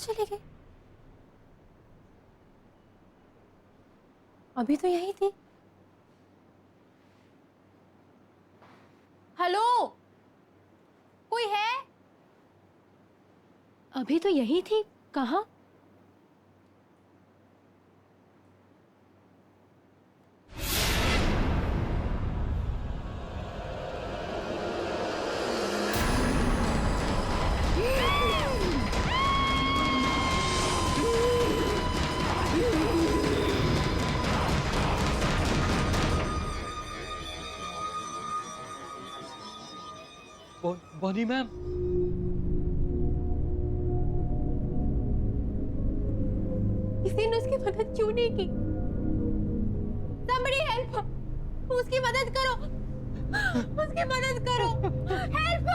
चली गई? अभी तो यही थी। हेलो, कोई है? अभी तो यही थी, कहाँ? बॉनी मैम, किसी ने उसकी मदद क्यों नहीं की? Somebody help! उसकी मदद करो, उसकी मदद करो, हेल्प!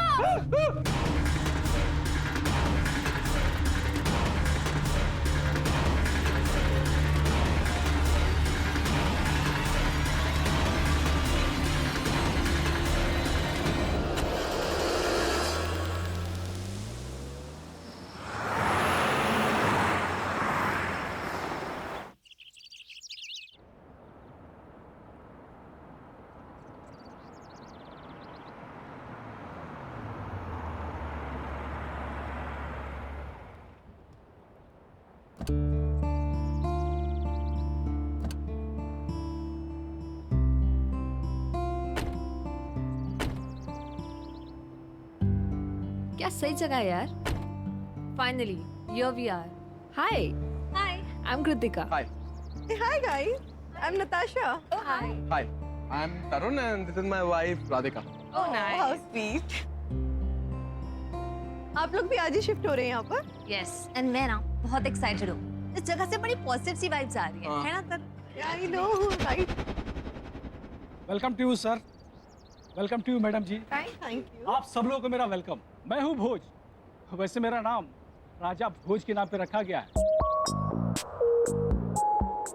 क्या सही जगह है यार। Finally here we are. Hi hi, I am Kritika. Hi Hi guys, I'm Natasha. Hi. Hi, I am Tarun and this is my wife Radhika. Oh How nice. sweet. आप लोग भी आज ही शिफ्ट हो रहे हैं यहाँ पर? यस, एंड मैं ना बहुत एक्साइटेड हूँ। इस जगह से बड़ी पॉजिटिव सी वाइब्स आ रही हाँ। है ना तर? I know, right? Welcome to you sir, welcome to you madam ji. Thank you. आप सब लोगों को मेरा वेलकम। मैं हूँ भोज। वैसे मेरा नाम राजा भोज के नाम पे रखा गया है,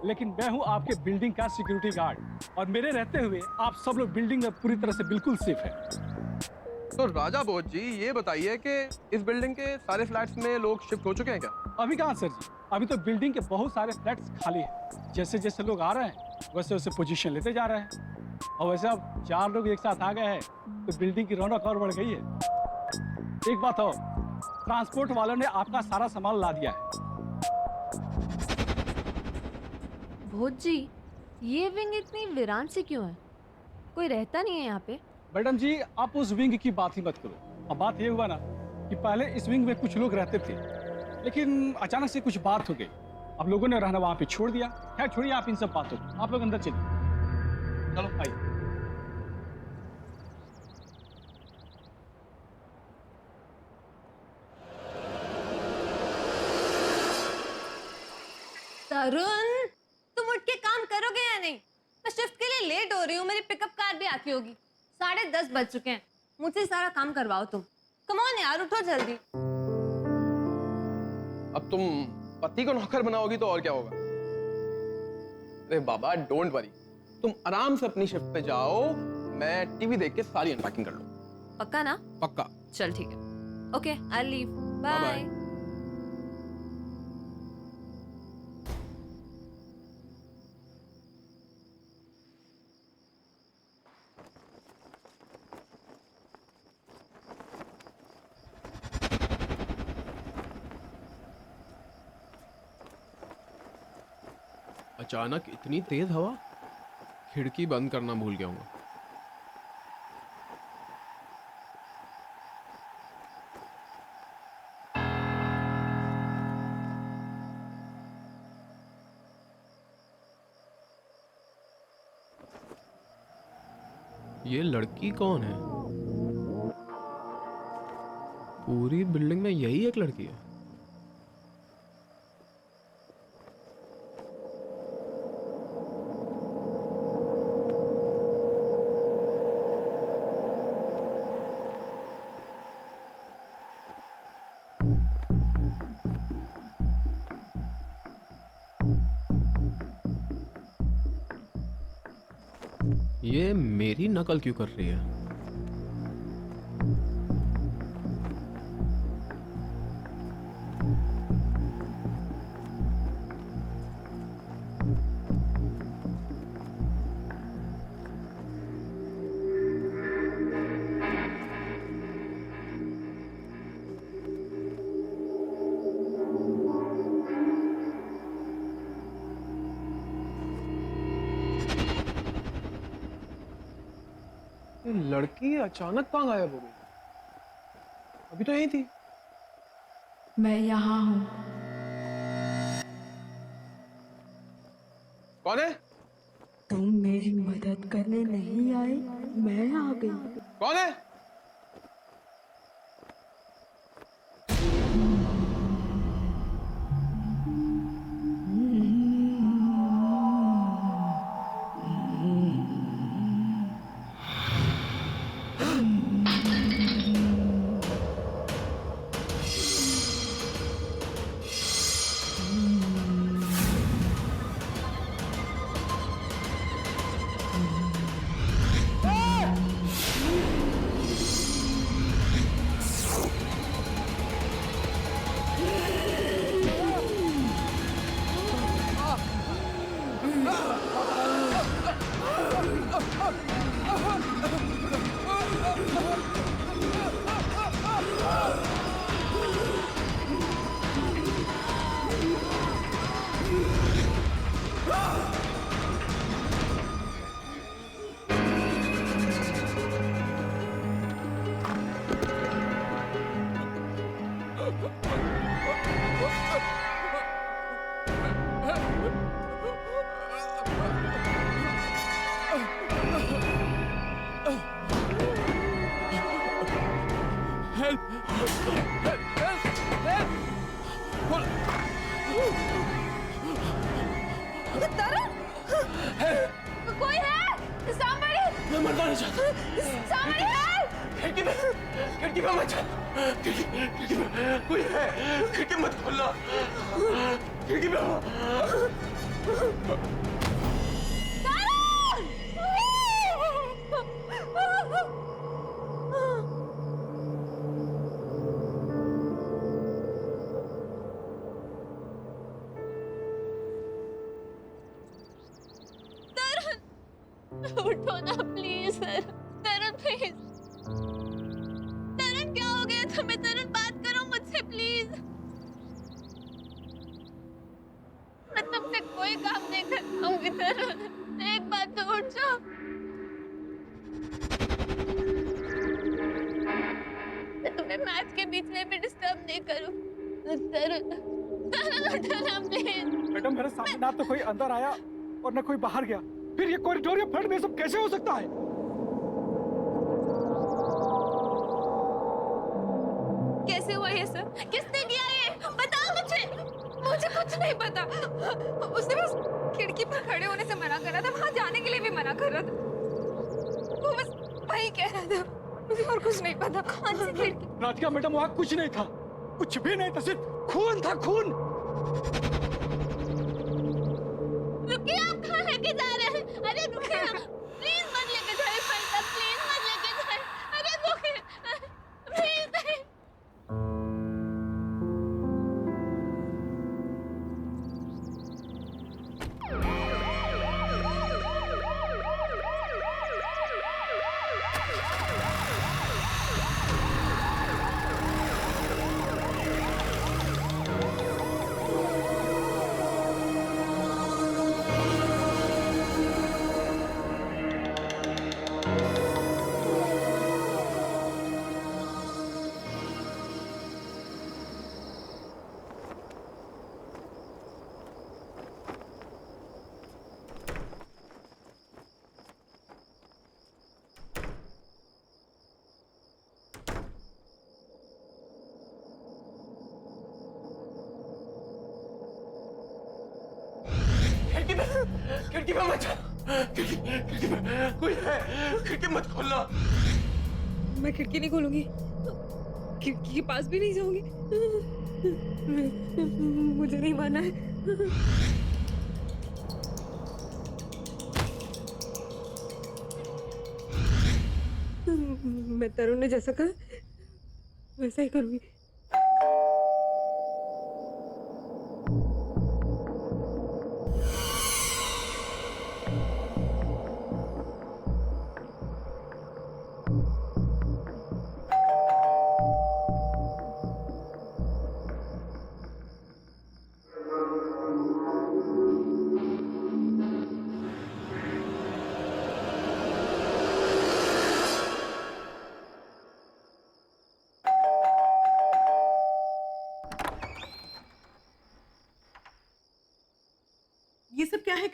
लेकिन मैं हूँ आपके बिल्डिंग का सिक्योरिटी गार्ड और मेरे रहते हुए आप सब लोग बिल्डिंग में पूरी तरह से बिल्कुल सेफ है। तो राजा बोध जी, ये बताइए कि इस बिल्डिंग के सारे फ्लैट्स में लोग शिफ्ट हो चुके हैं क्या? अभी कहाँ सर जी, अभी तो बिल्डिंग के बहुत सारे फ्लैट्स खाली हैं। जैसे जैसे लोग आ रहे हैं वैसे वैसे पोजीशन लेते जा रहे हैं, और वैसे अब 4 लोग एक साथ आ गए हैं तो बिल्डिंग की रौनक और बढ़ गई है। एक बात और, ट्रांसपोर्ट वालों ने आपका सारा सामान ला दिया है। भोज जी, ये विंग इतनी वीरान सी क्यों है? कोई रहता नहीं है यहाँ पे? मैडम जी, आप उस विंग की बात ही मत करो। अब बात ये हुआ ना कि पहले इस विंग में कुछ लोग रहते थे, लेकिन अचानक से कुछ बात हो गई। अब लोगों ने रहना वहां पे छोड़ दिया। खैर छोड़िए आप इन सब बातों को, आप लोग अंदर चलिए। चलो आइए। तरुण, तुम उठ के काम करोगे या नहीं? मैं शिफ्ट के लिए लेट हो रही हूँ, मेरी पिकअप कार भी आती होगी। 10:30 बज चुके हैं, मुझसे सारा काम करवाओ तुम। कम ऑन यार, उठो जल्दी। अब तुम पति को नौकर बनाओगी तो और क्या होगा? अरे बाबा, डोंट वरी, तुम आराम से अपनी शिफ्ट पे जाओ, मैं टीवी देख के सारी अनपैकिंग कर लूँ। पक्का ना? पक्का। चल ठीक है। Okay, I leave. Bye bye. bye. अचानक इतनी तेज हवा, खिड़की बंद करना भूल गया हूँ। ये लड़की कौन है? पूरी बिल्डिंग में यही एक लड़की है। ये मेरी नकल क्यों कर रही है? ये लड़की अचानक कहाँ गायब हो गई? अभी तो यही थी। मैं यहाँ हूँ। कौन है? तुम मेरी मदद करने नहीं आए, मैं आ गई। कौन है? कोई है? Somebody! मैं मरना नहीं चाहता। Somebody help! खिड़की में मत जा। खिड़की में कोई है। खिड़की मत खोलना। खिड़की में उठो ना please sir. Tarun please. Tarun क्या हो गया तुम्हें? तरुण बात करो मुझसे प्लीज। मैं तुमसे कोई काम नहीं कर पाऊंगी तरुण। एक बात तो उठ जाओ। मैं तुम्हें मैच के बीच में भी डिस्टर्ब नहीं करूं। तरुण तरुण उठो ना प्लीज। मैडम मेरे सामने ना तो कोई अंदर आया और ना कोई बाहर गया, फिर ये कॉरिडोर या फ्लड में सब कैसे हो सकता है? कैसे हुआ ये सब? किसने किया ये? बताओ मुझे। मुझे कुछ नहीं पता। उसने बस खिड़की पर खड़े होने से मना कर रहा था, वहां जाने के लिए भी मना कर रहा था। वो बस वही कह रहा था, मुझे और कुछ नहीं पता। कौन सी खिड़की? राधिका मैडम वहाँ कुछ नहीं था, कुछ भी नहीं था, सिर्फ खून था, खून। रुकिए, आप कहाँ लेके जा रहे हैं? अरे रुकिए, प्लीज मत लेके जाइए भाई साहब, प्लीज मत लेके जाइए। अरे रुकिए, प्लीज नहीं। खिड़की में मत जा। खिड़की में कोई है। खिड़की मत खोलना। मैं खिड़की नहीं खोलूंगी, खिड़की के पास भी नहीं जाऊंगी। मुझे नहीं माना है। मैं तरुण ने जैसा कहा वैसा ही करूंगी।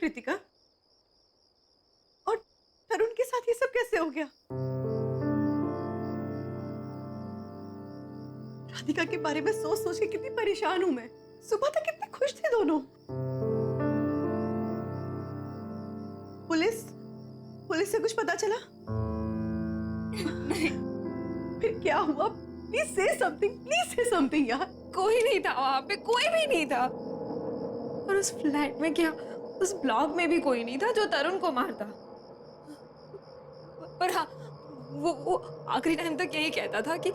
कृतिका? और तरुण के साथ ये सब कैसे हो गया? राधिका के बारे में सोच सोच के कितनी परेशान हूं मैं। सुबह तक कितने खुश थे दोनों। पुलिस से कुछ पता चला? नहीं। फिर क्या हुआ? प्लीज से समथिंग यार। कोई नहीं था वहां पे, कोई भी नहीं था। और उस फ्लैट में क्या, उस ब्लॉक में भी कोई नहीं था जो तरुण को मारता। पर हाँ, वो आखिरी टाइम तक यही कहता था कि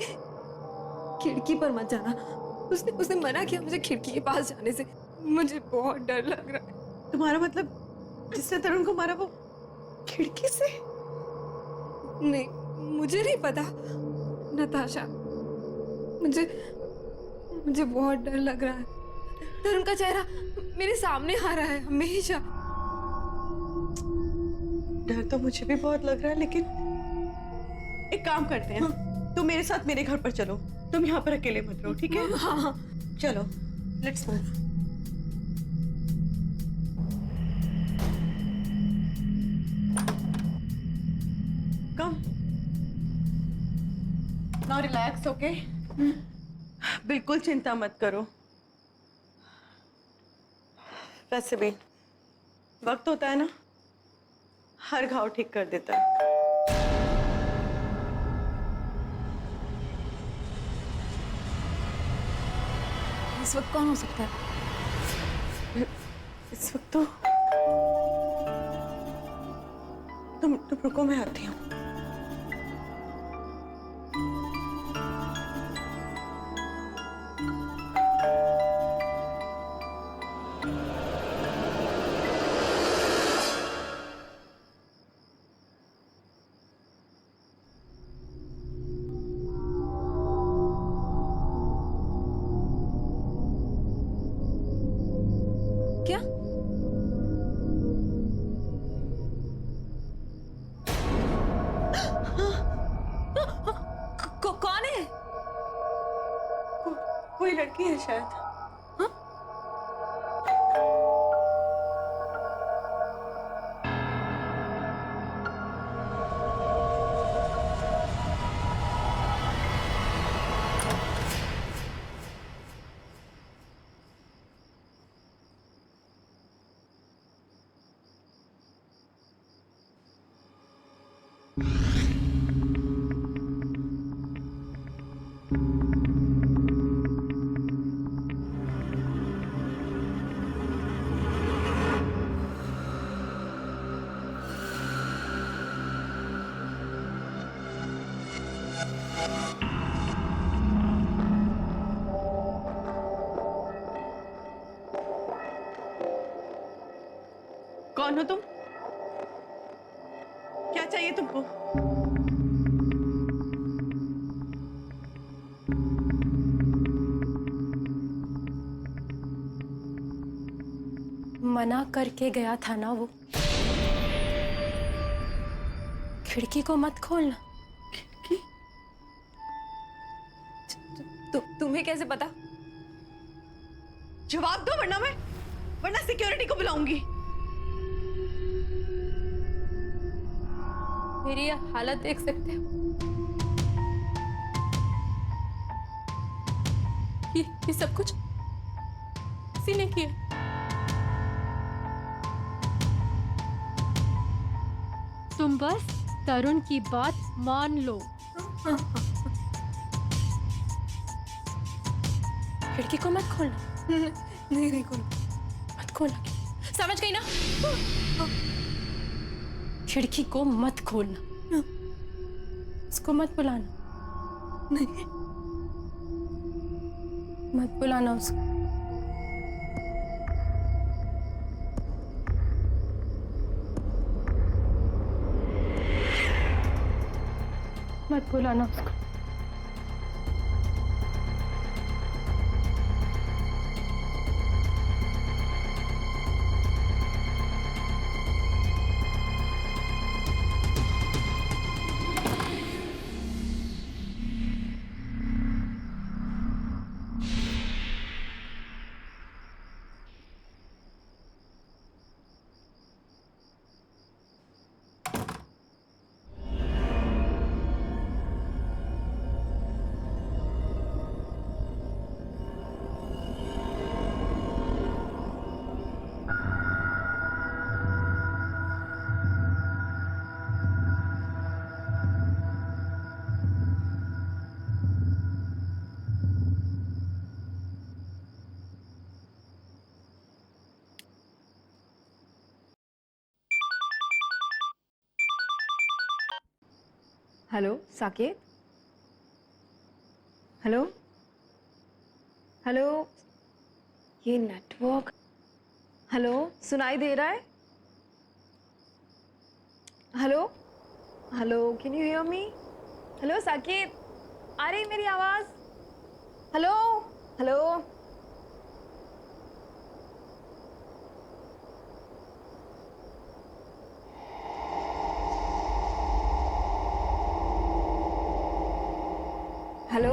खिड़की पर मत जाना। उसने मना किया मुझे खिड़की के पास जाने से। मुझे बहुत डर लग रहा है। तुम्हारा मतलब जिसने तरुण को मारा वो खिड़की से? नहीं, मुझे नहीं पता नताशा। मुझे बहुत डर लग रहा है। तरुण का चेहरा मेरे सामने आ रहा है हमेशा। डर तो मुझे भी बहुत लग रहा है, लेकिन एक काम करते हैं। तुम मेरे साथ मेरे घर पर चलो। तुम यहाँ पर अकेले मत रहो, ठीक है? हाँ। चलो, let's move. Come. Now relax, okay? बिल्कुल चिंता मत करो। वैसे भी वक्त होता है ना, हर घाव ठीक कर देता है। इस वक्त कौन हो सकता है? इस वक्त तो तुम रुको, मैं आती हूँ। क्या? कौन है? कोई लड़की है शायद। कौन हो तुम? क्या चाहिए तुमको? मना करके गया था ना वो, खिड़की को मत खोलना। तुम्हें कैसे पता? जवाब दो, वरना सिक्योरिटी को बुलाऊंगी। मेरी ये हालत देख सकते हो? ये सब कुछ किसी ने किया। तुम बस तरुण की बात मान लो। खिड़की को मत खोलना। नहीं खोलो। मत खोलना, समझ गई ना? खिड़की को मत खोलना। उसको मत बुलाना। नहीं। मत बुलाना उसको। मत बुलाना उसको। हेलो साकेत, हेलो हेलो, ये नेटवर्क, हेलो सुनाई दे रहा है? Hello hello, can you hear me? Hello Saket, आ रही मेरी आवाज? Hello hello. हेलो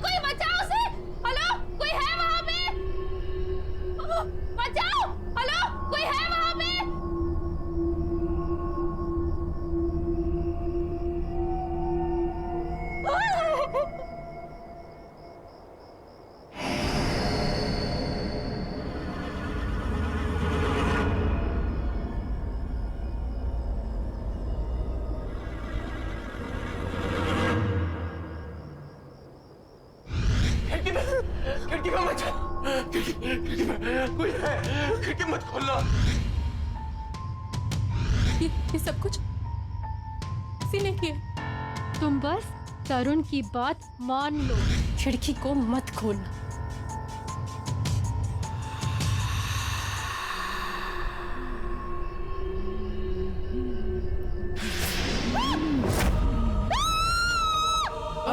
कोई बचाओ उसे। हेलो, कोई है वहां पे? बचाओ। हेलो, कोई है वहां पे? खिड़की में मत खिड़की में कोई है, खिड़की मत खोलना। ये सब कुछ किसी ने किया। तुम बस तरुण की बात मान लो, खिड़की को मत खोलना।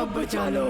अब बचा लो।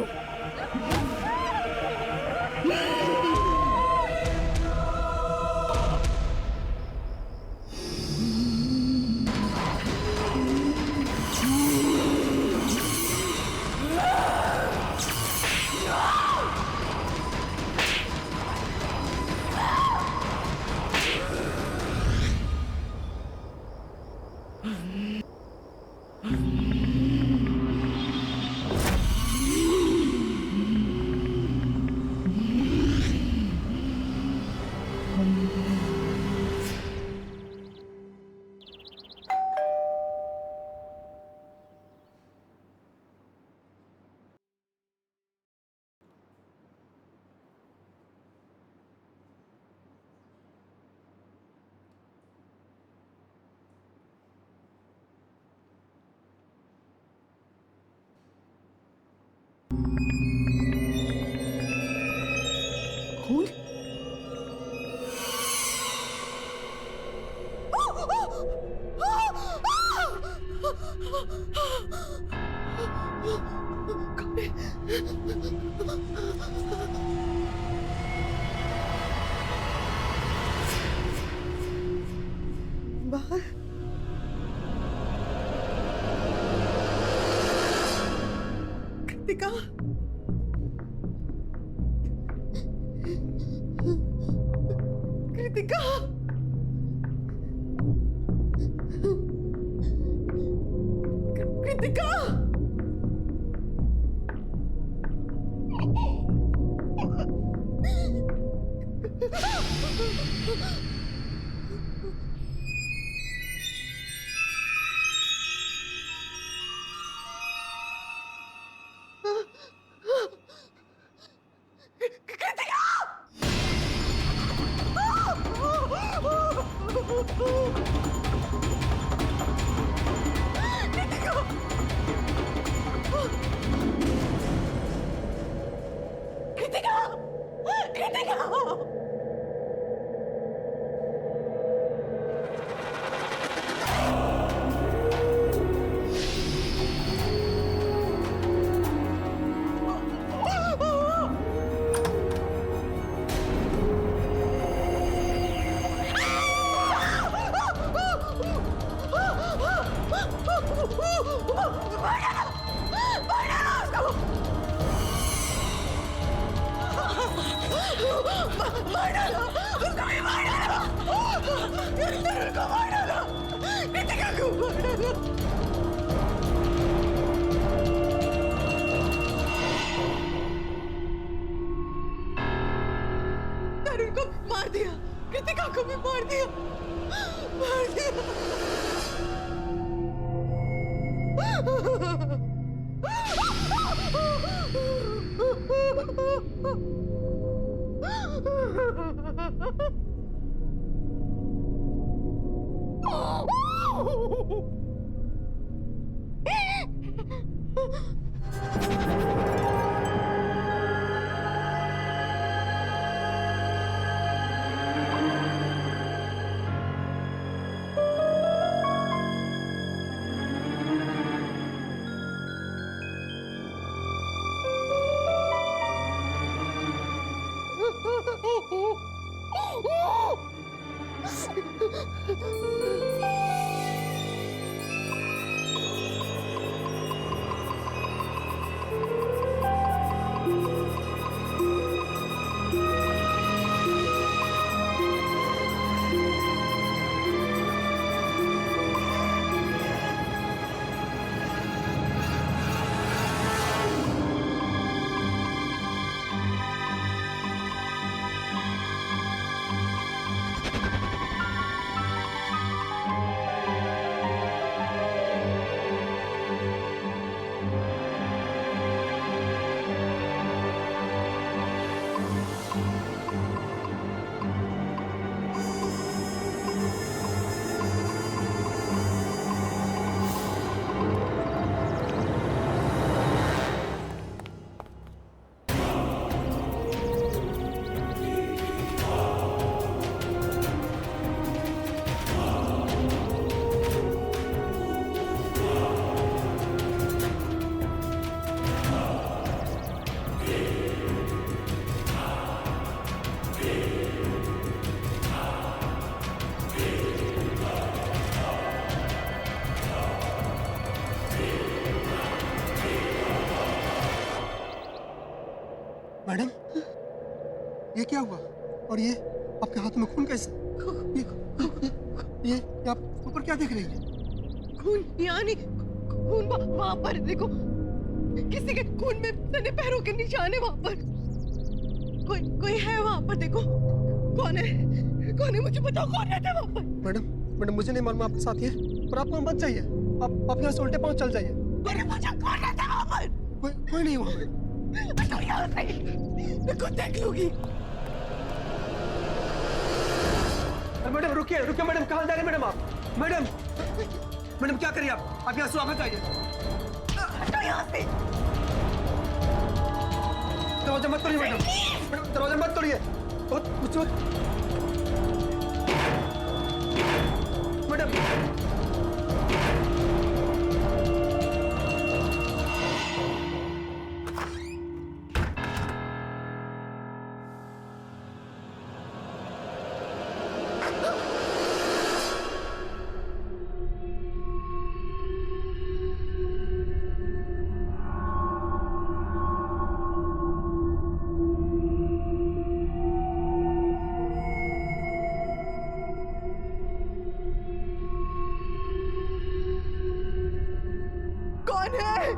बाहर कृतिका, कृतिका, कृतिका। कृतिका को भी मार दिया, मार दिया। मैडम, ये क्या हुआ? और ये आपके हाथ में खून कैसे? ये आप ऊपर क्या देख रही है? खून यहाँ नहीं, खून वहाँ पर देखो, किसी के खून में सने पैरों के निशान है वहाँ पर। कोई है वहाँ पर, देखो कौन है, कौन है मुझे बताओ, कौन रहता है वहाँ पर? मैडम मुझे नहीं मालूम आपके साथ है, पर आप वहाँ मत जाइए, आप यहाँ से उल्टे पाँव चल जाइए। अरे मुझे कौन रहता है वहाँ पर? कोई नहीं वहाँ पर। हटो यहाँ से, मैं खुद देख लूंगी। मैडम रुकिए मैडम, कहाँ जा रहे हैं मैडम आप? मैडम क्या करिए आप यहाँ से वापस आइए। हटो यहाँ से। दरवाजा मत तोड़िए मैडम, दरवाजा मत तोड़िए। मैडम कौन है?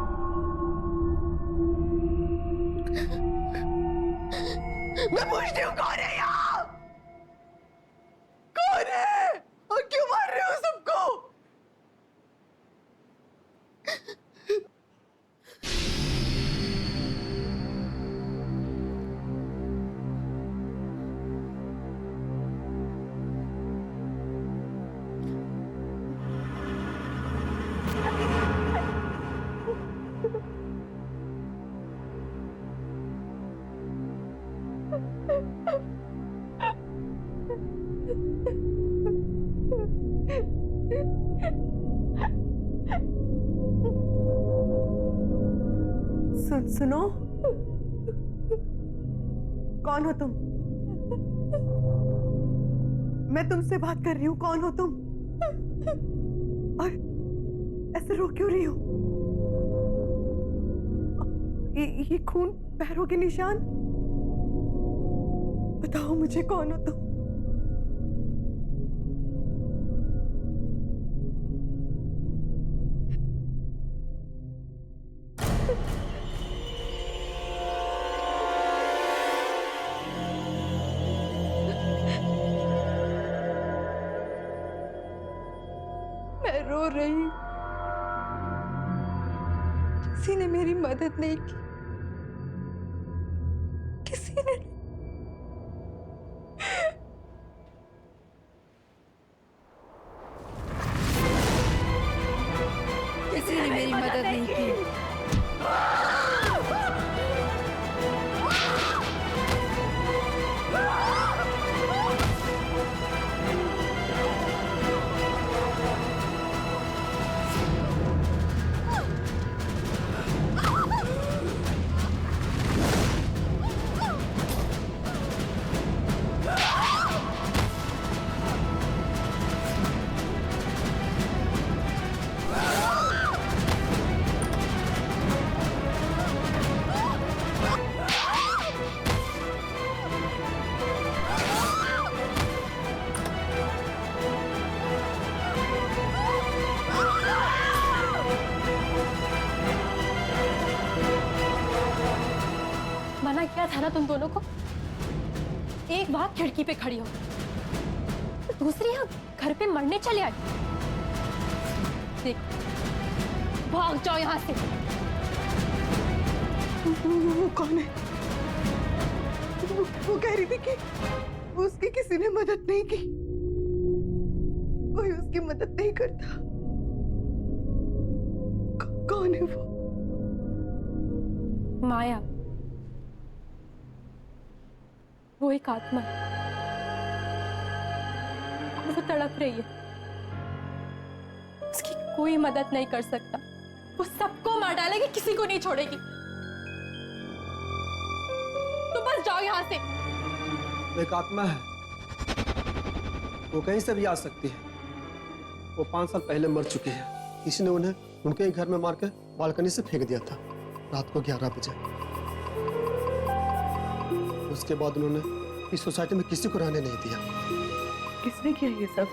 मैं पूछती हूँ कौन है यहाँ? कौन है? और क्यों मार रहे हो सबको? सुनो, कौन हो तुम? मैं तुमसे बात कर रही हूँ, कौन हो तुम? और ऐसे रो क्यों रही हो? ये खून, पैरों के निशान, बताओ मुझे कौन हो तुम? मैं रो रही हूँ। किसी ने मेरी मदद नहीं की, किसी ने मेरी मदद नहीं की। मना किया था ना तुम दोनों को। एक बार खिड़की पे खड़ी हो, दूसरी यहाँ घर पे मरने चले आए। देख, भाग जाओ यहाँ से। वो कौन है? वो कह रही थी कि उसकी किसी ने मदद नहीं की, कोई उसकी मदद नहीं करता। कौन है वो? माया, वो एक आत्मा है, वो तड़प रही है। उसकी कोई मदद नहीं कर सकता। वो सबको मार डालेगी, किसी को नहीं छोड़ेगी। तो बस जाओ यहाँ से। एक आत्मा है, वो कहीं से भी आ सकती है। वो 5 साल पहले मर चुकी है। किसी ने उन्हें उनके ही घर में मार के बालकनी से फेंक दिया था रात को 11 बजे। उसके बाद उन्होंने इस सोसाइटी में किसी को रहने नहीं दिया। किसने किया ये सब?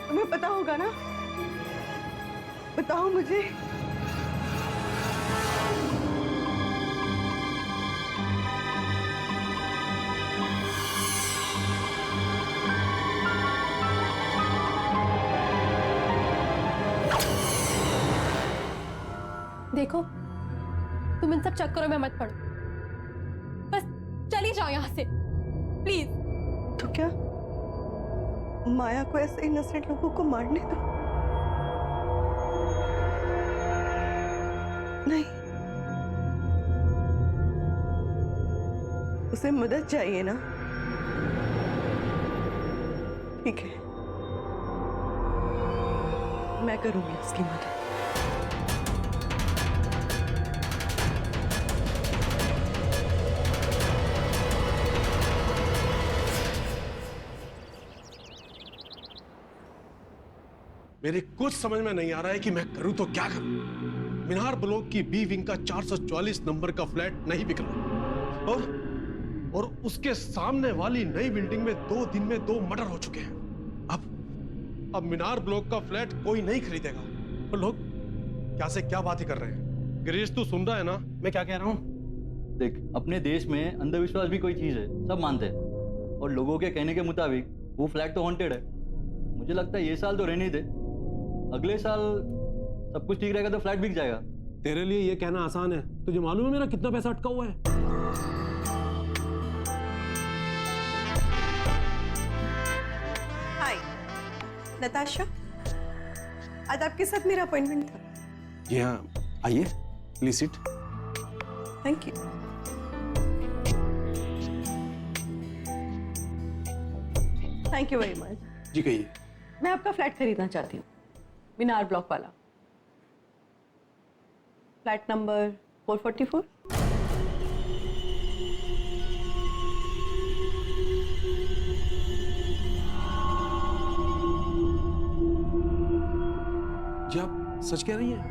तुम्हें पता होगा ना, बताओ मुझे। देखो, तुम इन सब चक्करों में मत पड़ो। बस चली जाओ यहाँ से, प्लीज। तो क्या माया को ऐसे इनोसेंट लोगों को मारने दो? नहीं, उसे मदद चाहिए ना। ठीक है, मैं करूंगी उसकी मदद। मेरे कुछ समझ में नहीं आ रहा है कि मैं करूं तो क्या करूं। मीनार ब्लॉक की बी विंग का 444 नंबर का फ्लैट नहीं बिक रहा और उसके सामने वाली नई बिल्डिंग में 2 दिन में 2 मर्डर हो चुके हैं। अब मीनार ब्लॉक का फ्लैट कोई नहीं खरीदेगा। और लोग क्या से क्या बातें कर रहे हैं। गिरीश, तू सुन रहा है ना मैं क्या कह रहा हूं? देख, अपने देश में अंधविश्वास भी कोई चीज है, सब मानते हैं। और लोगों के कहने के मुताबिक वो फ्लैट तो हॉन्टेड है। मुझे लगता है ये साल तो रहने दे, अगले साल सब कुछ ठीक रहेगा तो फ्लैट बिक जाएगा। तेरे लिए ये कहना आसान है, तुझे मालूम है मेरा कितना पैसा अटका हुआ है? हाय नताशा, आज आपके साथ मेरा अपॉइंटमेंट था। जी हाँ, आइए, please sit. Thank you. Thank you very much. जी कहिए। मैं आपका फ्लैट खरीदना चाहती हूँ, मीनार ब्लॉक वाला, फ्लैट नंबर 444। जी आप सच कह रही हैं?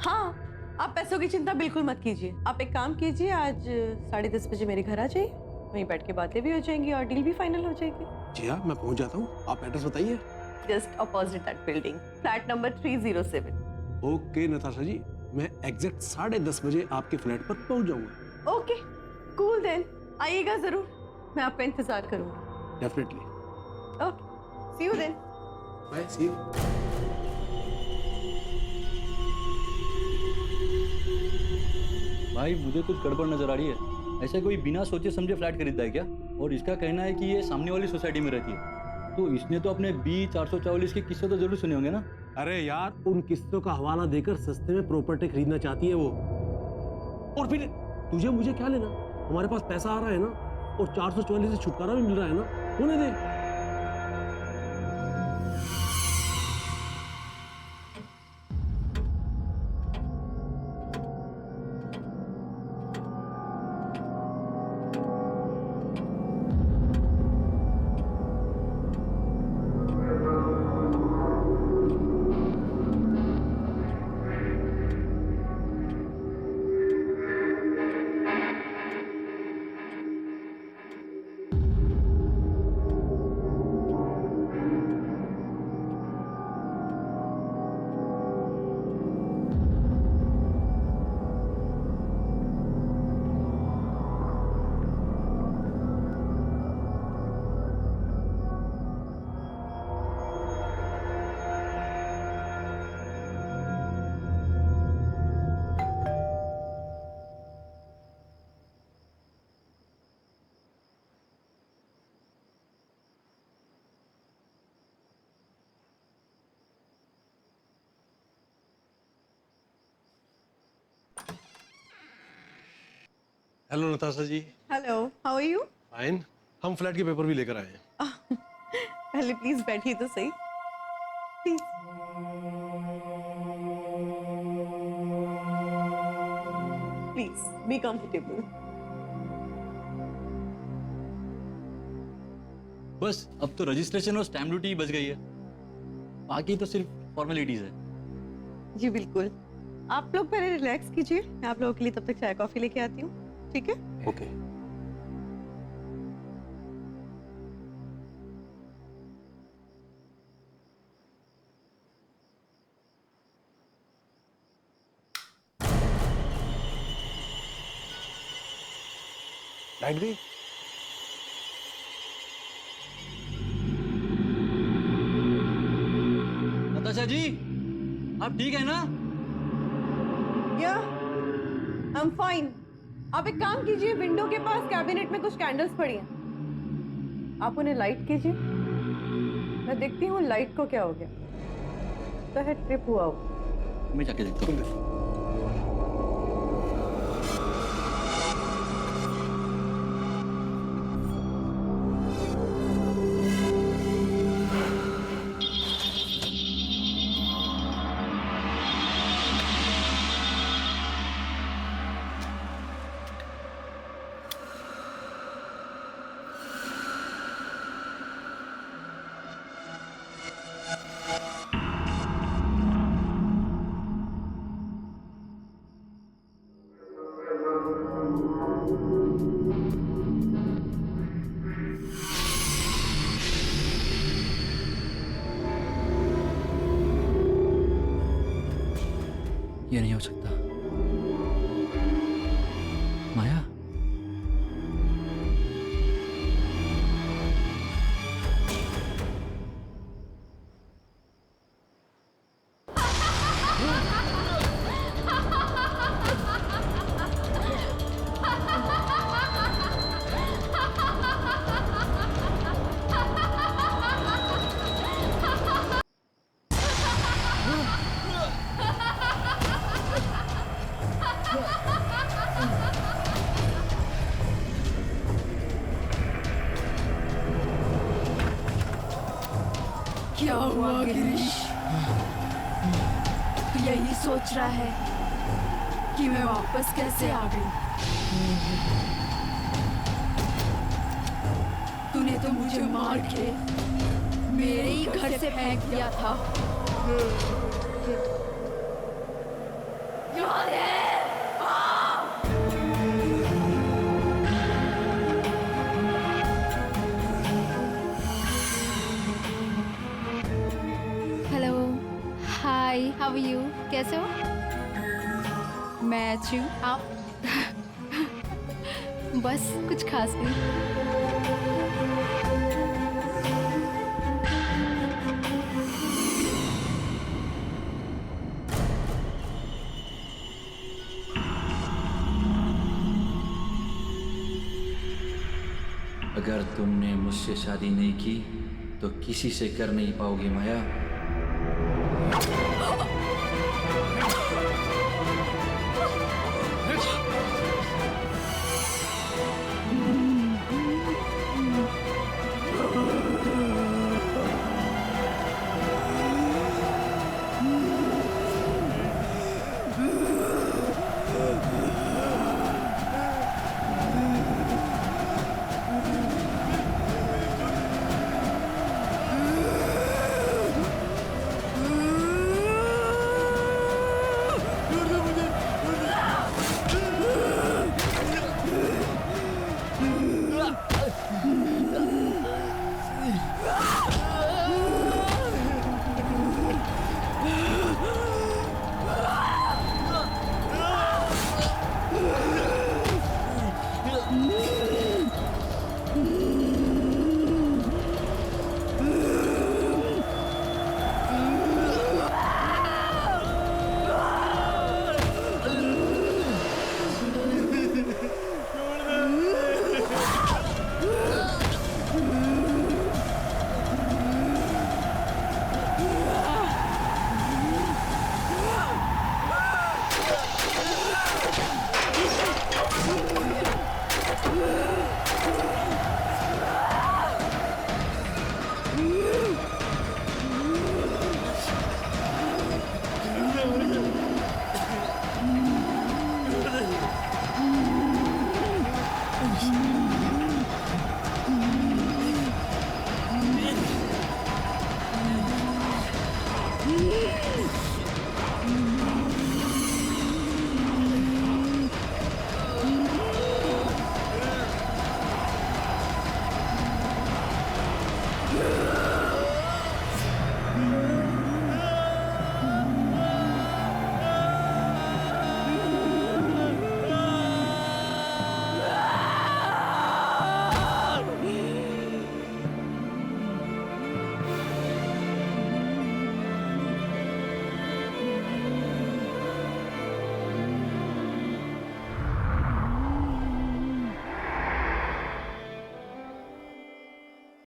हाँ, आप पैसों की चिंता बिल्कुल मत कीजिए। आप एक काम कीजिए, आज 10:30 बजे मेरे घर आ जाइए, वहीं बैठ के बातें भी हो जाएंगी और डील भी फाइनल हो जाएगी। जी हाँ, मैं पहुंच जाता हूँ। आप एड्रेस बताइए। Just opposite that building, flat number 307। Okay Natasha ji, मैं एग्जैक्ट 10:30 बजे आपके फ्लैट पर पहुंच जाऊंगा। ओके, कूल देन, आइएगा जरूर, मैं आपका इंतजार करूंगी। Definitely. Okay, See you then. Bye, see you. भाई मुझे कुछ गड़बड़ नजर आ रही है। ऐसा कोई बिना सोचे समझे फ्लैट खरीदता है क्या? और इसका कहना है कि ये सामने वाली सोसाइटी में रहती है, तो इसने तो अपने बी 444 के किस्से तो जरूर सुने होंगे ना? अरे यार, उन किस्तों का हवाला देकर सस्ते में प्रॉपर्टी खरीदना चाहती है वो। और फिर तुझे मुझे क्या लेना? हमारे पास पैसा आ रहा है ना, और 444 से छुटकारा भी मिल रहा है ना, होने दे। Hello Natasha ji. Hello, how are you? Fine. हम फ्लैट के पेपर भी लेकर आए हैं। पहले प्लीज बैठिए तो सही। प्लीज। Please be comfortable. बस अब तो रजिस्ट्रेशन और स्टैम्प ड्यूटी बच गई है, बाकी तो सिर्फ फॉर्मेलिटीज है। जी बिल्कुल, आप लोग पहले रिलैक्स कीजिए, मैं आप लोगों के लिए तब तक चाय कॉफी लेके आती हूँ, ठीक है? ओके। लाइट गई? नताशा जी, आप ठीक है ना? या आई एम फाइन। आप एक काम कीजिए, विंडो के पास कैबिनेट में कुछ कैंडल्स पड़ी हैं, आप उन्हें लाइट कीजिए। मैं देखती हूँ लाइट को क्या हो गया। तो है ट्रिप हुआ हो। मैं जाके देखता हूँ। ये नहीं हो सकता। माया, क्या हुआ गिरीश? यही सोच रहा है कि मैं वापस कैसे आ गई? तूने तो मुझे मार के मेरे ही घर से फेंक दिया था। याद है? Hello, hi, how are you? कैसे हो? मैं अच्छी हूँ, आप? बस कुछ खास नहीं। अगर तुमने मुझसे शादी नहीं की तो किसी से कर नहीं पाओगी माया।